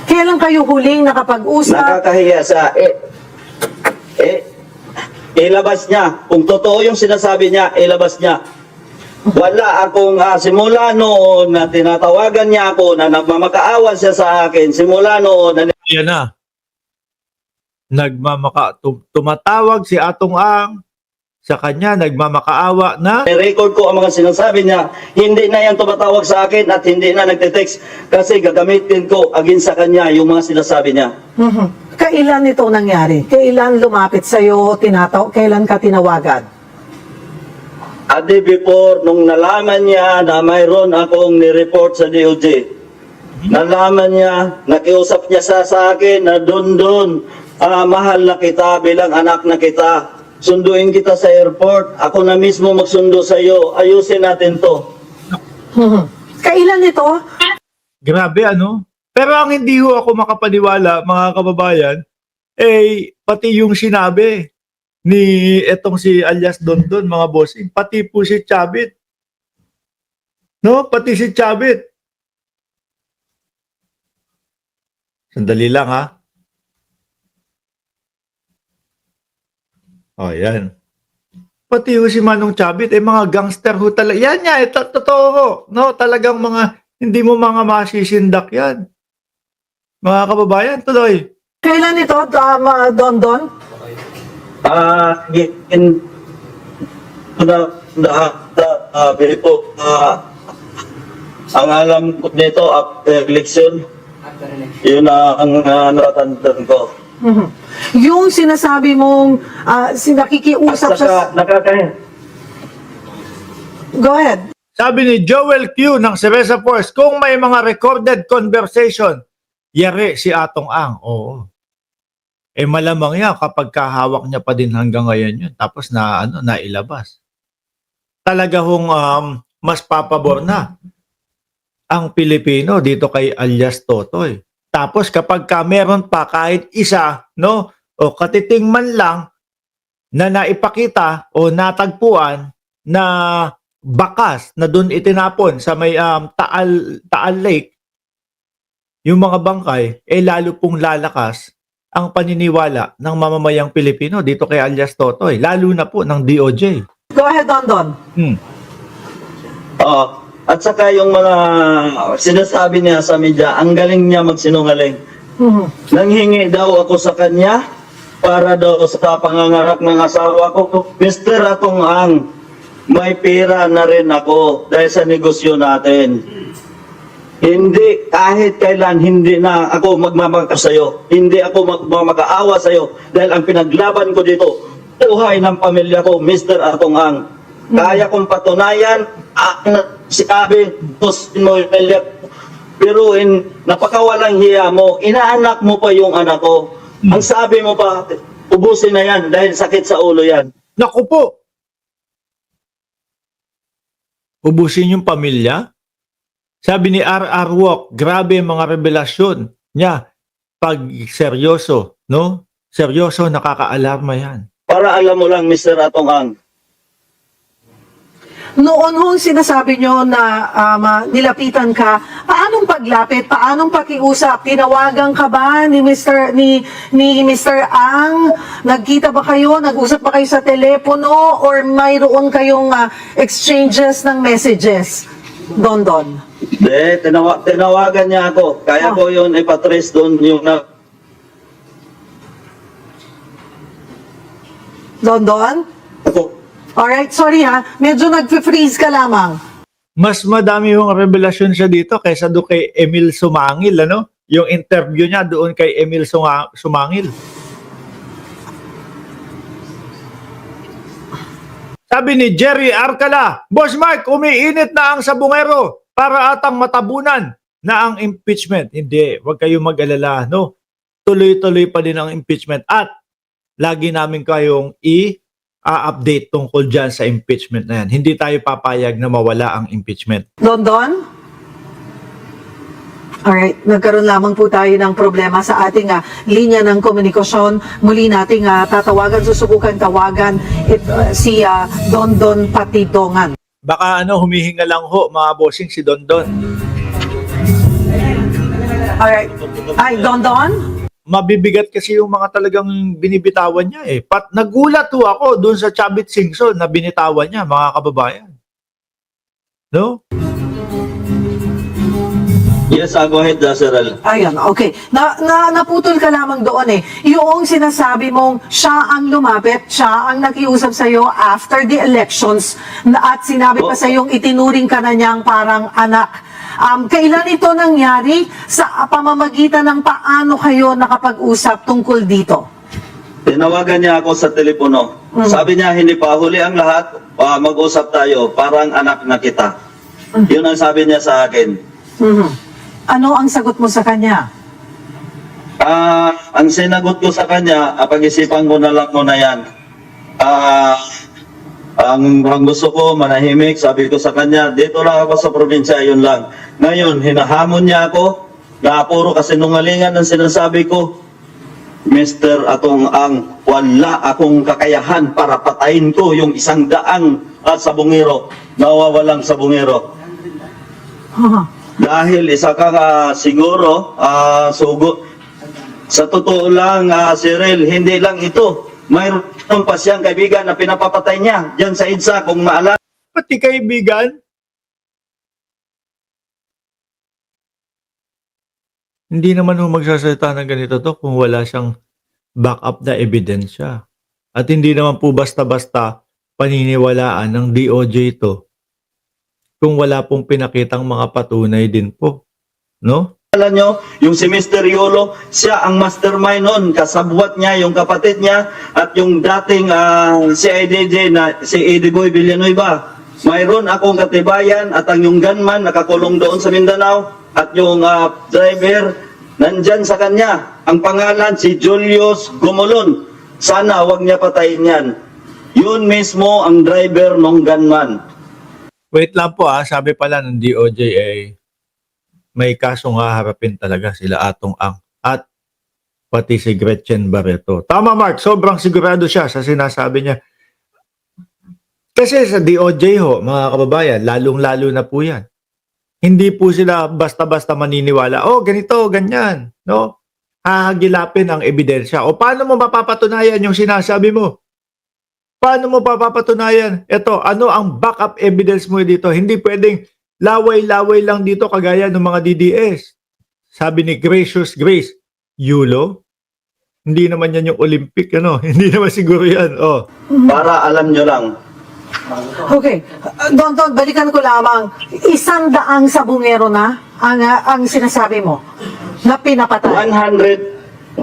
Kailan kayo huling nakapag-usap? Nakakahiya sa ilabas niya. Kung totoo yung sinasabi niya, ilabas niya. Wala akong simula noon na tinatawagan niya ako na nagmamakaawa siya sa akin. Simula noon na Yan na. Tumatawag si Atong Ang sa kanya, nagmamakaawa na. record ko ang mga sinasabi niya. Hindi na yan tumatawag sa akin at hindi na nagte-text kasi gagamitin ko against sa kanya yung mga sinasabi niya. Kailan ito nangyari? Kailan lumapit sa'yo, kailan ka tinawagan? A day before, nung nalaman niya na mayroon akong nireport sa DOJ, nalaman niya, nakiusap niya sa akin na doon, mahal na kita bilang anak na kita. Sunduin kita sa airport. Ako na mismo magsundo sa iyo. Ayusin natin to. Kailan ito? Grabe ano? Pero ang hindi ho ako makapaniwala, mga kababayan, pati yung sinabi ni etong si alias Dondon, mga bossing, pati po si Chavit. No? Pati si Chavit. Sandali lang ha. Oh, yan. Pati ho si Manong Chavit, mga gangster ho talaga. Yan niya, totoo ho. No? Talagang mga, hindi mo mga masisindak yan. Mga kababayan, tuloy. Kailan ito, Don? Ang alam ko nito after election, yun ang natatandaan ko. Yung sinasabi mong nakikiusap sa... Go ahead. Sabi ni Joel Q ng Cereza Force, kung may mga recorded conversation, yari si Atong Ang. Oo. Malamang yan kapag kahawak niya pa din hanggang ngayon yun. Tapos nailabas. Talaga hong mas papabor na ang Pilipino dito kay alias Totoy. Tapos kapag meron pa kahit isa, no, o katiting man lang na naipakita o natagpuan na bakas na doon itinapon sa may Taal Lake, yung mga bangkay, lalo pong lalakas ang paniniwala ng mamamayang Pilipino dito kay alias Totoy, lalo na po ng DOJ. Go ahead, Don. At saka yung mga sinasabi niya sa media, ang galing niya magsinungaling. Nanghingi daw ako sa kanya para daw sa pangangarap ng asawa ko. Mr. Atong Ang, may pera na rin ako dahil sa negosyo natin. Hindi, kahit kailan, hindi na ako magmamagka sa'yo. Hindi ako magmamag-aawa sa'yo dahil ang pinaglaban ko dito, buhay ng pamilya ko, Mr. Atong Ang. Kaya kong patunayan, sinabi, pero napakawalang hiya mo, inaanak mo pa yung anak ko. Ang sabi mo pa, ubusin na yan dahil sakit sa ulo yan. Naku po! Ubusin yung pamilya? Sabi ni R.R. Walk, grabe mga revelasyon niya pag seryoso, no? Seryoso, nakaka-alarma yan. Para alam mo lang, Mr. Atong Ang, Noon hong sinasabi nyo na nilapitan ka, paanong paglapit, paanong pakiusap? Tinawagan ka ba ni Mr. Ang? Nagkita ba kayo? Nag-usap ba kayo sa telepono? Or mayroon kayong exchanges ng messages? Don. Hindi, tinawagan niya ako. Kaya ko yun ipatrace doon yung Don? ako. Alright, sorry ha. Medyo nag-freeze ka lamang. Mas madami yung revelasyon siya dito kaysa doon kay Emil Sumangil, ano? Yung interview niya doon kay Emil Sumangil. Sabi ni Jerry Arcala, Boss Mark, umiinit na ang sabungero para atang matabunan na ang impeachment. Hindi, wag kayong mag-alala, no? Tuloy-tuloy pa din ang impeachment at lagi namin kayong update tungkol dyan sa impeachment na yan. Hindi tayo papayag na mawala ang impeachment. Don? Alright, nagkaroon lamang po tayo ng problema sa ating linya ng komunikasyon. Muli nating tatawagan, susubukan tawagan si Don Patidongan. Baka humihinga lang ho mga bossing si Dondon. Alright. Ay, Don Don? Mabibigat kasi yung mga talagang binibitawan niya eh. Nagulat ho ako doon sa Chavit Singson na binitawan niya, mga kababayan. No? Yes, go ahead, Sir. Ayun, okay. Naputol ka lamang doon eh. Yung sinasabi mong siya ang lumapit, siya ang nakiusap sa'yo after the elections at sinabi pa sa'yong itinuring ka na niyang parang anak. Kailan ito nangyari? Sa pamamagitan ng paano kayo nakapag-usap tungkol dito? Tinawagan niya ako sa telepono. Sabi niya, hindi pa huli ang lahat, mag-usap tayo, parang anak na kita. Yun ang sabi niya sa akin. Ano ang sagot mo sa kanya? Ang sinagot ko sa kanya, pag-isipan ko na lang muna yan. Ang gusto ko, manahimik, sabi ko sa kanya, dito lang ako sa probinsya, yun lang. Ngayon, hinahamon niya ako, na puro kasinungalingan ang sinasabi ko. Mr. Atong Ang, wala akong kakayahan para patayin ko yung 100 sabungero, nawawalang sabungero. Dahil isa ka siguro, sugo. Sa totoo lang, Cyril, hindi lang ito. Mayroon pa siyang kaibigan na pinapapatay niya dyan sa EDSA, kung maalala. Pati kaibigan? Hindi naman ho magsasalita ng ganito to kung wala siyang backup na ebidensya. At hindi naman po basta-basta paniniwalaan ng DOJ to kung wala pong pinakitang mga patunay din po. No? Alam nyo, yung si Mr. Yolo, siya ang mastermind nun. Kasabwat niya, yung kapatid niya, at yung dating CIDJ na si Eddie Boy Villanueva. Mayroon akong katibayan at ang yung gunman nakakulong doon sa Mindanao at yung driver nandyan sa kanya. Ang pangalan si Julius Gumulon. Sana wag niya patayin yan. Yun mismo ang driver ng gunman. Wait lang po sabi pala ng DOJ may kasong haharapin talaga sila Atong Ang at pati si Gretchen Barreto. Tama Mark, sobrang sigurado siya sa sinasabi niya. Kasi sa DOJ ho, mga kababayan, lalong-lalo na po yan. Hindi po sila basta-basta maniniwala, ganito, ganyan. No? Hahagilapin ang ebidensya. O paano mo mapapatunayan yung sinasabi mo? Paano mo papapatunayan? Ito, ano ang backup evidence mo dito? Hindi pwedeng laway-laway lang dito kagaya ng mga DDS. Sabi ni Gracious Grace, Yulo? Hindi naman yan yung Olympic, Hindi naman siguro yan, Para alam nyo lang. Okay. Don, balikan ko lamang. 100 sabungero na ang sinasabi mo na pinapatay. 100